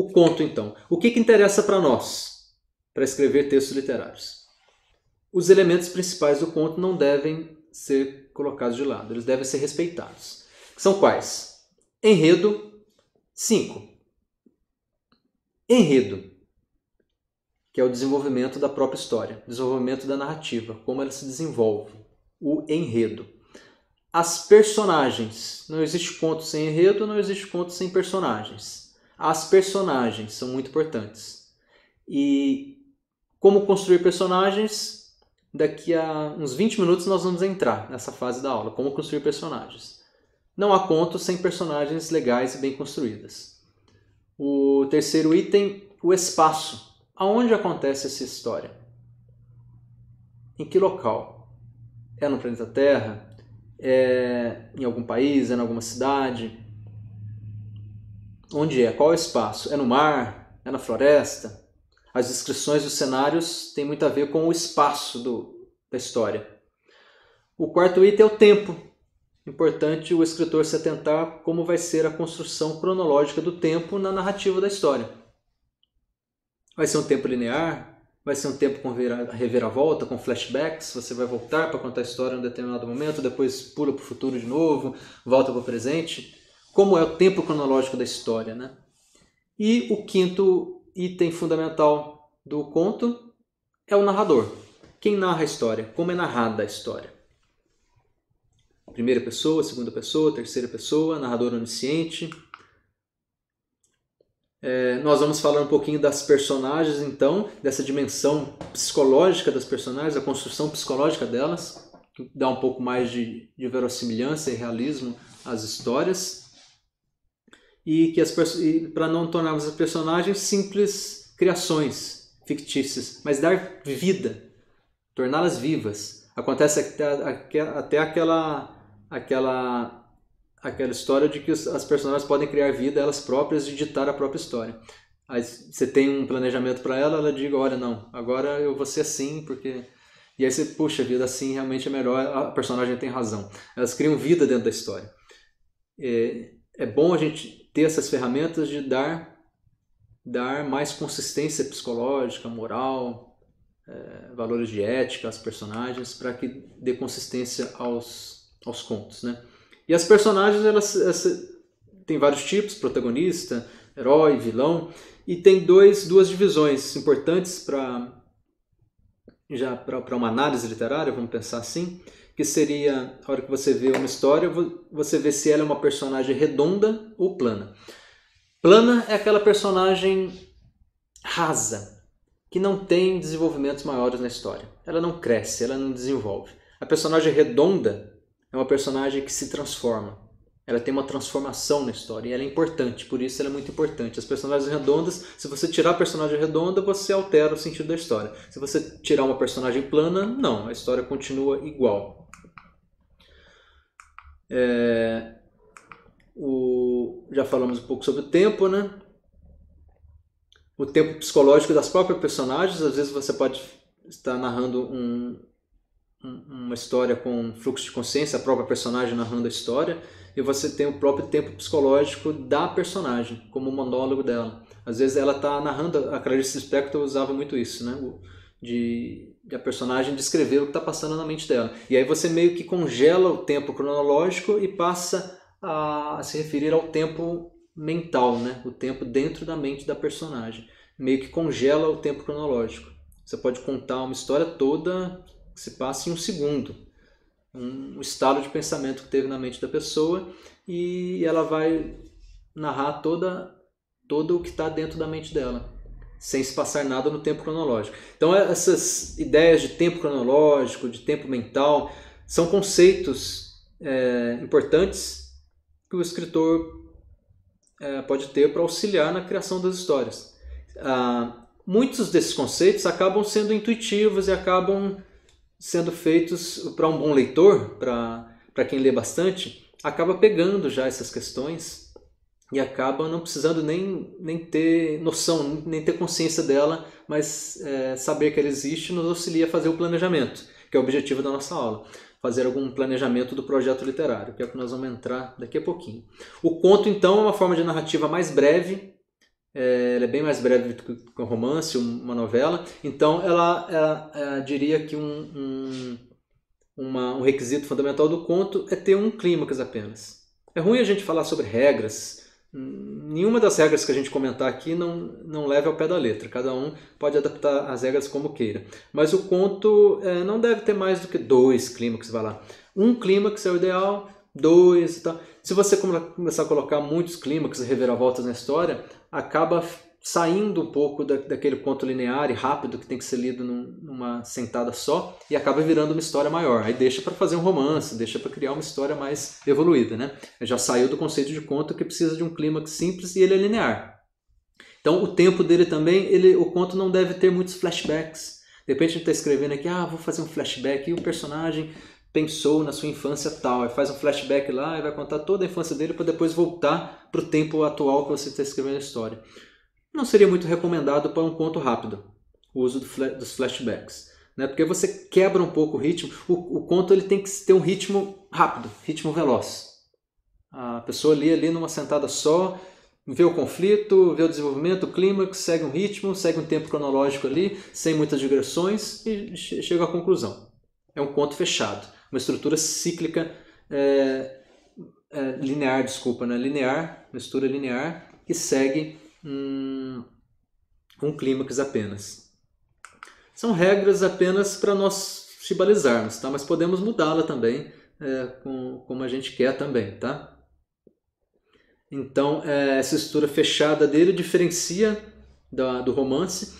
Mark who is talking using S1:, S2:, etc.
S1: O conto, então. O que interessa para nós, para escrever textos literários? Os elementos principais do conto não devem ser colocados de lado, eles devem ser respeitados. São quais? Enredo, 5. Enredo, que é o desenvolvimento da própria história, desenvolvimento da narrativa, como ela se desenvolve, o enredo. As personagens, não existe conto sem enredo, não existe conto sem personagens. As personagens são muito importantes. E como construir personagens, daqui a uns 20 minutos nós vamos entrar nessa fase da aula, como construir personagens. Não há conto sem personagens legais e bem construídas. O terceiro item, o espaço. Aonde acontece essa história? Em que local? É no planeta Terra? É em algum país? É em alguma cidade? Onde é? Qual é o espaço? É no mar? É na floresta? As descrições dos cenários têm muito a ver com o espaço da história. O quarto item é o tempo. Importante o escritor se atentar como vai ser a construção cronológica do tempo na narrativa da história. Vai ser um tempo linear? Vai ser um tempo com reviravolta, com flashbacks? Você vai voltar para contar a história em um determinado momento, depois pula para o futuro de novo, volta para o presente? Como é o tempo cronológico da história, né? E o quinto item fundamental do conto é o narrador. Quem narra a história? Como é narrada a história? Primeira pessoa, segunda pessoa, terceira pessoa, narrador onisciente. Nós vamos falar um pouquinho das personagens, então, dessa dimensão psicológica das personagens, a construção psicológica delas, que dá um pouco mais de verossimilhança e realismo às histórias. E para não tornarmos as personagens simples criações fictícias, mas dar vida, torná-las vivas. Acontece até aquela história de que as personagens podem criar vida elas próprias e ditar a própria história. Aí você tem um planejamento para ela, ela diz, olha, não, agora eu vou ser assim, porque... E aí você, puxa vida, assim realmente é melhor, a personagem tem razão. Elas criam vida dentro da história. É bom a gente ter essas ferramentas de dar mais consistência psicológica, moral, valores de ética às personagens, para que dê consistência aos contos, né? E as personagens, elas têm vários tipos, protagonista, herói, vilão, e tem duas divisões importantes para uma análise literária, vamos pensar assim, que seria, a hora que você vê uma história, você vê se ela é uma personagem redonda ou plana. Plana é aquela personagem rasa, que não tem desenvolvimentos maiores na história. Ela não cresce, ela não desenvolve. A personagem redonda é uma personagem que se transforma. Ela tem uma transformação na história e ela é importante, por isso ela é muito importante. As personagens redondas, se você tirar a personagem redonda, você altera o sentido da história. Se você tirar uma personagem plana, não, a história continua igual. Já falamos um pouco sobre o tempo, né? O tempo psicológico das próprias personagens. Às vezes você pode estar narrando uma história com fluxo de consciência, a própria personagem narrando a história, e você tem o próprio tempo psicológico da personagem, como o monólogo dela. Às vezes ela está narrando, a Clarice Lispector usava muito isso, né? De a personagem descrever o que está passando na mente dela. E aí você meio que congela o tempo cronológico e passa a se referir ao tempo mental, né? O tempo dentro da mente da personagem. Meio que congela o tempo cronológico. Você pode contar uma história toda que se passa em um segundo. Um estado de pensamento que teve na mente da pessoa, e ela vai narrar todo o que está dentro da mente dela, sem se passar nada no tempo cronológico. Então essas ideias de tempo cronológico, de tempo mental, são conceitos importantes que o escritor pode ter para auxiliar na criação das histórias. Muitos desses conceitos acabam sendo intuitivos e acabam sendo feitos para um bom leitor, para quem lê bastante, acaba pegando já essas questões e acaba não precisando nem ter noção, nem ter consciência dela, mas saber que ela existe nos auxilia a fazer o planejamento, que é o objetivo da nossa aula. Fazer algum planejamento do projeto literário, que é o que nós vamos entrar daqui a pouquinho. O conto, então, é uma forma de narrativa mais breve, ela é bem mais breve do que um romance, uma novela. Então, ela diria que um requisito fundamental do conto é ter um clímax apenas. É ruim a gente falar sobre regras. Nenhuma das regras que a gente comentar aqui não leva ao pé da letra. Cada um pode adaptar as regras como queira. Mas o conto não deve ter mais do que 2 clímax, vai lá. Um clímax é o ideal, 2 e tal. Se você começar a colocar muitos clímax e reviravoltas na história, acaba saindo um pouco daquele conto linear e rápido que tem que ser lido numa sentada só e acaba virando uma história maior. Aí deixa para fazer um romance, deixa para criar uma história mais evoluída, né? Já saiu do conceito de conto que precisa de um clímax simples e ele é linear. Então o tempo dele também, o conto não deve ter muitos flashbacks. De repente a gente está escrevendo aqui, vou fazer um flashback e o personagem pensou na sua infância tal, aí faz um flashback lá e vai contar toda a infância dele para depois voltar para o tempo atual que você está escrevendo a história. Não seria muito recomendado para um conto rápido, o uso dos flashbacks, né? Porque você quebra um pouco o ritmo. O conto ele tem que ter um ritmo rápido, ritmo veloz. A pessoa lê ali numa sentada só, vê o conflito, vê o desenvolvimento, o clímax, segue um ritmo, segue um tempo cronológico ali, sem muitas digressões e chega à conclusão. É um conto fechado, uma estrutura cíclica, linear, né? Linear, mistura linear, que segue um clímax apenas. São regras apenas para nós se balizarmos, tá? Mas podemos mudá-la também, como a gente quer também, tá? Então, essa estrutura fechada dele diferencia do romance,